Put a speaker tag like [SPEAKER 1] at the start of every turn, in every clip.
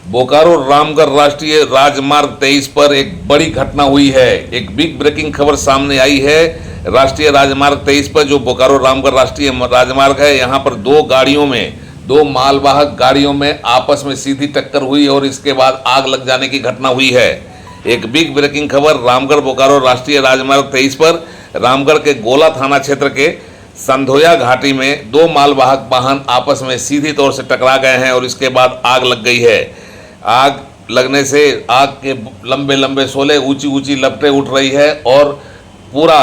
[SPEAKER 1] बोकारो रामगढ़ राष्ट्रीय राजमार्ग 23 पर एक बड़ी घटना हुई है। एक बिग ब्रेकिंग खबर सामने आई है। राष्ट्रीय राजमार्ग 23 पर जो बोकारो रामगढ़ राष्ट्रीय राजमार्ग है, यहाँ पर दो मालवाहक गाड़ियों में आपस में सीधी टक्कर हुई और इसके बाद आग लग जाने की घटना हुई है। एक बिग ब्रेकिंग खबर रामगढ़ बोकारो राष्ट्रीय राजमार्ग 23 पर रामगढ़ के गोला थाना क्षेत्र के संधोया घाटी में दो मालवाहक वाहन आपस में सीधी तौर से टकरा गए हैं और इसके बाद आग लग गई है। आग लगने से आग के लंबे लंबे शोले, ऊंची ऊंची लपटें उठ रही है और पूरा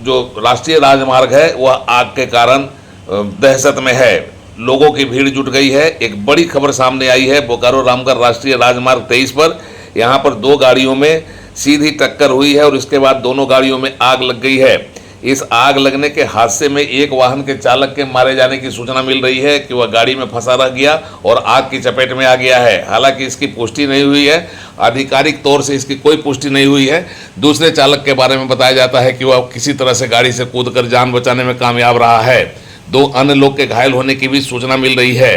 [SPEAKER 1] जो राष्ट्रीय राजमार्ग है वह आग के कारण दहशत में है। लोगों की भीड़ जुट गई है। एक बड़ी खबर सामने आई है बोकारो रामगढ़ राष्ट्रीय राजमार्ग 23 पर। यहाँ पर दो गाड़ियों में सीधी टक्कर हुई है और इसके बाद दोनों गाड़ियों में आग लग गई है। इस आग लगने के हादसे में एक वाहन के चालक के मारे जाने की सूचना मिल रही है कि वह गाड़ी में फंसा रह गया और आग की चपेट में आ गया है। हालांकि इसकी पुष्टि नहीं हुई है, आधिकारिक तौर से इसकी कोई पुष्टि नहीं हुई है। दूसरे चालक के बारे में बताया जाता है कि वह किसी तरह से गाड़ी से कूदकर जान बचाने में कामयाब रहा है। दो अन्य लोग के घायल होने की भी सूचना मिल रही है।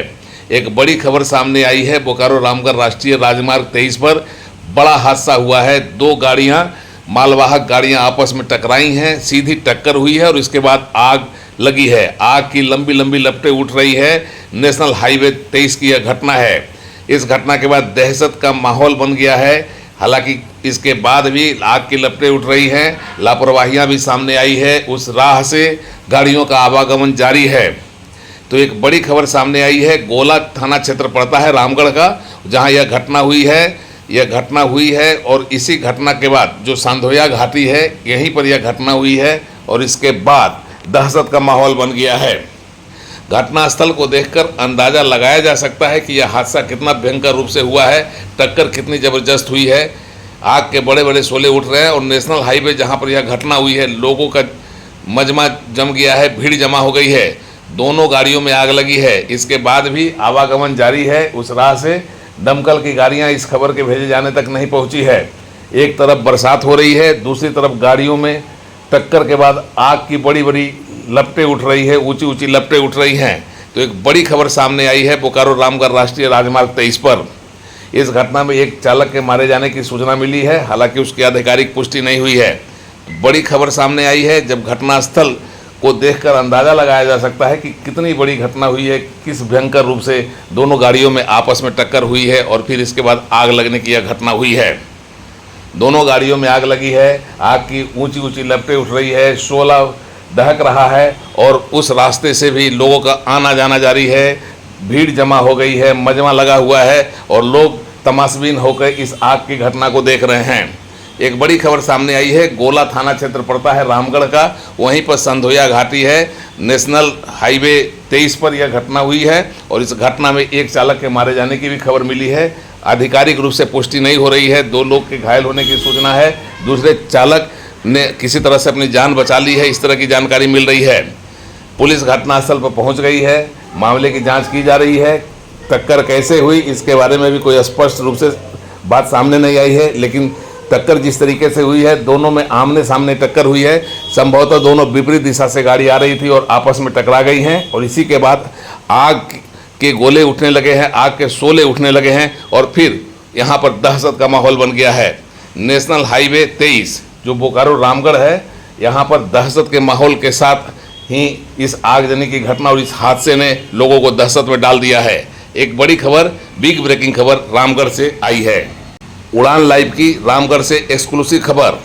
[SPEAKER 1] एक बड़ी खबर सामने आई है बोकारो रामगढ़ राष्ट्रीय राजमार्ग 23 पर बड़ा हादसा हुआ है। दो गाड़ियां, मालवाहक गाड़ियां आपस में टकराई हैं, सीधी टक्कर हुई है और इसके बाद आग लगी है। आग की लंबी लंबी लपटें उठ रही है। नेशनल हाईवे 23 की यह घटना है। इस घटना के बाद दहशत का माहौल बन गया है। हालांकि इसके बाद भी आग की लपटें उठ रही हैं, लापरवाहियां भी सामने आई है। उस राह से गाड़ियों का आवागमन जारी है। तो एक बड़ी खबर सामने आई है। गोला थाना क्षेत्र पड़ता है रामगढ़ का, जहां यह घटना हुई है और इसी घटना के बाद जो संधोया घाटी है, यहीं पर यह घटना हुई है और इसके बाद दहशत का माहौल बन गया है। घटनास्थल को देखकर अंदाज़ा लगाया जा सकता है कि यह हादसा कितना भयंकर रूप से हुआ है, टक्कर कितनी ज़बरदस्त हुई है। आग के बड़े बड़े शोले उठ रहे हैं और नेशनल हाईवे जहां पर यह घटना हुई है, लोगों का मजमा जम गया है, भीड़ जमा हो गई है। दोनों गाड़ियों में आग लगी है। इसके बाद भी आवागमन जारी है। उस राह से दमकल की गाड़ियां इस खबर के भेजे जाने तक नहीं पहुंची है। एक तरफ बरसात हो रही है, दूसरी तरफ गाड़ियों में टक्कर के बाद आग की बड़ी बड़ी लपटें उठ रही है, ऊंची ऊंची लपटें उठ रही हैं। तो एक बड़ी खबर सामने आई है बोकारो रामगढ़ राष्ट्रीय राजमार्ग 23 पर। इस घटना में एक चालक के मारे जाने की सूचना मिली है, हालांकि उसकी आधिकारिक पुष्टि नहीं हुई है। बड़ी खबर सामने आई है। जब घटनास्थल को देखकर अंदाज़ा लगाया जा सकता है कि कितनी बड़ी घटना हुई है, किस भयंकर रूप से दोनों गाड़ियों में आपस में टक्कर हुई है और फिर इसके बाद आग लगने की यह घटना हुई है। दोनों गाड़ियों में आग लगी है। आग की ऊंची ऊंची लपटें उठ रही है, शोला दहक रहा है और उस रास्ते से भी लोगों का आना जाना जारी है। भीड़ जमा हो गई है, मजमा लगा हुआ है और लोग तमाशबीन होकर इस आग की घटना को देख रहे हैं। एक बड़ी खबर सामने आई है। गोला थाना क्षेत्र पड़ता है रामगढ़ का, वहीं पर संधोया घाटी है। नेशनल हाईवे 23 पर यह घटना हुई है और इस घटना में एक चालक के मारे जाने की भी खबर मिली है। आधिकारिक रूप से पुष्टि नहीं हो रही है। दो लोग के घायल होने की सूचना है। दूसरे चालक ने किसी तरह से अपनी जान बचा ली है, इस तरह की जानकारी मिल रही है। पुलिस घटनास्थल पर पहुँच गई है। मामले की जाँच की जा रही है। टक्कर कैसे हुई इसके बारे में भी कोई स्पष्ट रूप से बात सामने नहीं आई है, लेकिन टक्कर जिस तरीके से हुई है, दोनों में आमने सामने टक्कर हुई है। संभवतः दोनों विपरीत दिशा से गाड़ी आ रही थी और आपस में टकरा गई हैं और इसी के बाद आग के गोले उठने लगे हैं, आग के शोले उठने लगे हैं और फिर यहाँ पर दहशत का माहौल बन गया है। नेशनल हाईवे 23 जो बोकारो रामगढ़ है, यहाँ पर दहशत के माहौल के साथ ही इस आगजनी की घटना और इस हादसे ने लोगों को दहशत में डाल दिया है। एक बड़ी खबर, बिग ब्रेकिंग खबर रामगढ़ से आई है। उड़ान लाइव की रामगढ़ से एक्सक्लूसिव खबर।